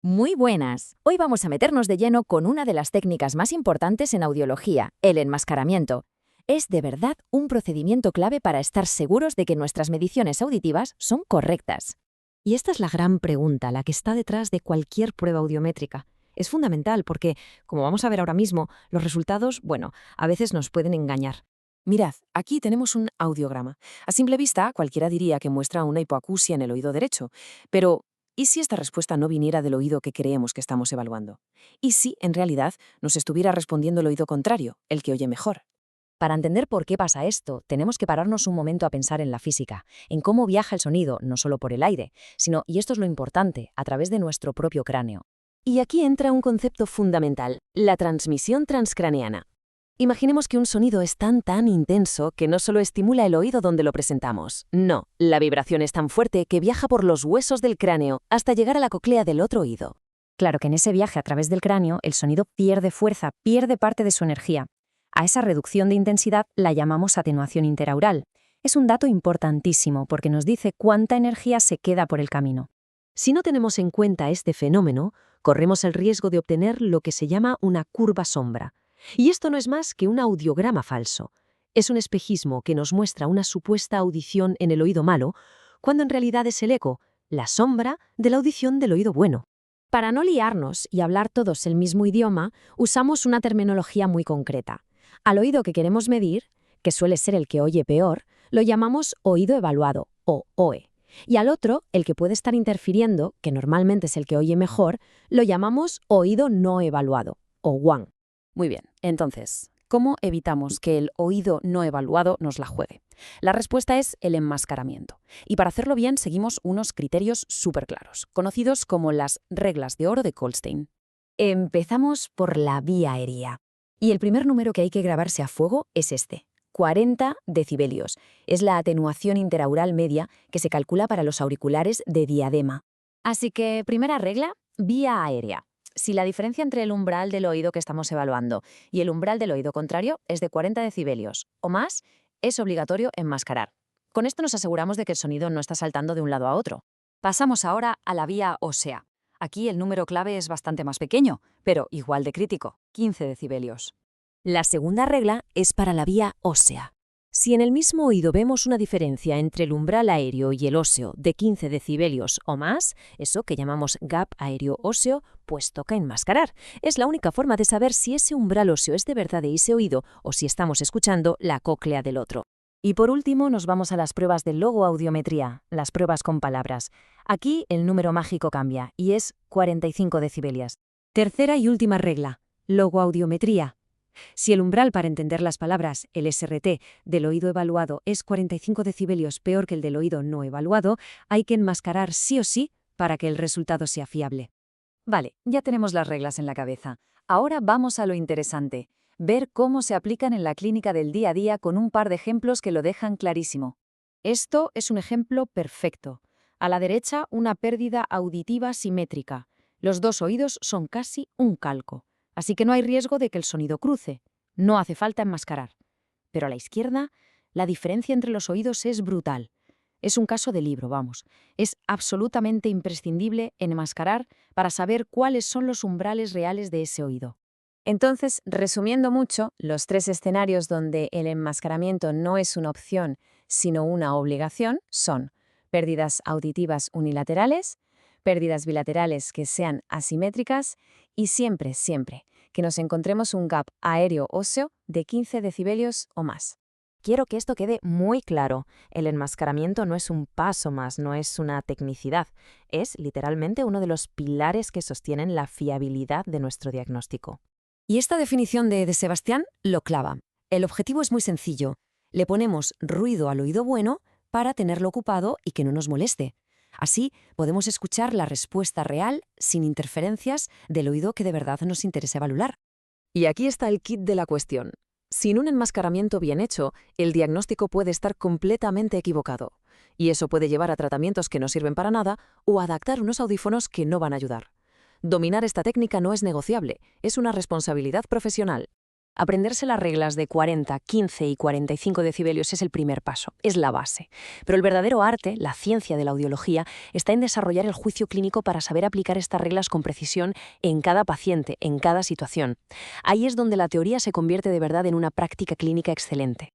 Muy buenas. Hoy vamos a meternos de lleno con una de las técnicas más importantes en audiología, el enmascaramiento. Es de verdad un procedimiento clave para estar seguros de que nuestras mediciones auditivas son correctas. Y esta es la gran pregunta, la que está detrás de cualquier prueba audiométrica. Es fundamental porque, como vamos a ver ahora mismo, los resultados, a veces nos pueden engañar. Mirad, aquí tenemos un audiograma. A simple vista, cualquiera diría que muestra una hipoacusia en el oído derecho. Pero, ¿y si esta respuesta no viniera del oído que creemos que estamos evaluando? ¿Y si, en realidad, nos estuviera respondiendo el oído contrario, el que oye mejor? Para entender por qué pasa esto, tenemos que pararnos un momento a pensar en la física, en cómo viaja el sonido no solo por el aire, sino, y esto es lo importante, a través de nuestro propio cráneo. Y aquí entra un concepto fundamental, la transmisión transcraneana. Imaginemos que un sonido es tan intenso que no solo estimula el oído donde lo presentamos. No, la vibración es tan fuerte que viaja por los huesos del cráneo hasta llegar a la cóclea del otro oído. Claro que en ese viaje a través del cráneo, el sonido pierde fuerza, pierde parte de su energía. A esa reducción de intensidad la llamamos atenuación interaural. Es un dato importantísimo porque nos dice cuánta energía se queda por el camino. Si no tenemos en cuenta este fenómeno, corremos el riesgo de obtener lo que se llama una curva sombra. Y esto no es más que un audiograma falso. Es un espejismo que nos muestra una supuesta audición en el oído malo, cuando en realidad es el eco, la sombra de la audición del oído bueno. Para no liarnos y hablar todos el mismo idioma, usamos una terminología muy concreta. Al oído que queremos medir, que suele ser el que oye peor, lo llamamos oído evaluado, o OE. Y al otro, el que puede estar interfiriendo, que normalmente es el que oye mejor, lo llamamos oído no evaluado, o WAN. Muy bien, entonces, ¿cómo evitamos que el oído no evaluado nos la juegue? La respuesta es el enmascaramiento. Y para hacerlo bien seguimos unos criterios súper claros, conocidos como las reglas de oro de Goldstein. Empezamos por la vía aérea. Y el primer número que hay que grabarse a fuego es este, 40 decibelios. Es la atenuación interaural media que se calcula para los auriculares de diadema. Así que, primera regla, vía aérea. Si la diferencia entre el umbral del oído que estamos evaluando y el umbral del oído contrario es de 40 decibelios o más, es obligatorio enmascarar. Con esto nos aseguramos de que el sonido no está saltando de un lado a otro. Pasamos ahora a la vía ósea. Aquí el número clave es bastante más pequeño, pero igual de crítico, 15 decibelios. La segunda regla es para la vía ósea. Si en el mismo oído vemos una diferencia entre el umbral aéreo y el óseo de 15 decibelios o más, eso que llamamos gap aéreo-óseo, pues toca enmascarar. Es la única forma de saber si ese umbral óseo es de verdad de ese oído o si estamos escuchando la cóclea del otro. Y por último nos vamos a las pruebas de logoaudiometría, las pruebas con palabras. Aquí el número mágico cambia y es 45 decibelios. Tercera y última regla, logoaudiometría. Si el umbral para entender las palabras, el SRT, del oído evaluado es 45 decibelios peor que el del oído no evaluado, hay que enmascarar sí o sí para que el resultado sea fiable. Vale, ya tenemos las reglas en la cabeza. Ahora vamos a lo interesante, ver cómo se aplican en la clínica del día a día con un par de ejemplos que lo dejan clarísimo. Esto es un ejemplo perfecto. A la derecha, una pérdida auditiva simétrica. Los dos oídos son casi un calco. Así que no hay riesgo de que el sonido cruce. No hace falta enmascarar. Pero a la izquierda, la diferencia entre los oídos es brutal. Es un caso de libro, vamos. Es absolutamente imprescindible enmascarar para saber cuáles son los umbrales reales de ese oído. Entonces, resumiendo mucho, los tres escenarios donde el enmascaramiento no es una opción, sino una obligación, son pérdidas auditivas unilaterales, pérdidas bilaterales que sean asimétricas y siempre, que nos encontremos un gap aéreo-óseo de 15 decibelios o más. Quiero que esto quede muy claro. El enmascaramiento no es un paso más, no es una tecnicidad. Es literalmente uno de los pilares que sostienen la fiabilidad de nuestro diagnóstico. Y esta definición de Sebastián lo clava. El objetivo es muy sencillo. Le ponemos ruido al oído bueno para tenerlo ocupado y que no nos moleste. Así podemos escuchar la respuesta real, sin interferencias, del oído que de verdad nos interesa evaluar. Y aquí está el kit de la cuestión. Sin un enmascaramiento bien hecho, el diagnóstico puede estar completamente equivocado. Y eso puede llevar a tratamientos que no sirven para nada o a adaptar unos audífonos que no van a ayudar. Dominar esta técnica no es negociable, es una responsabilidad profesional. Aprenderse las reglas de 40, 15 y 45 decibelios es el primer paso, es la base. Pero el verdadero arte, la ciencia de la audiología, está en desarrollar el juicio clínico para saber aplicar estas reglas con precisión en cada paciente, en cada situación. Ahí es donde la teoría se convierte de verdad en una práctica clínica excelente.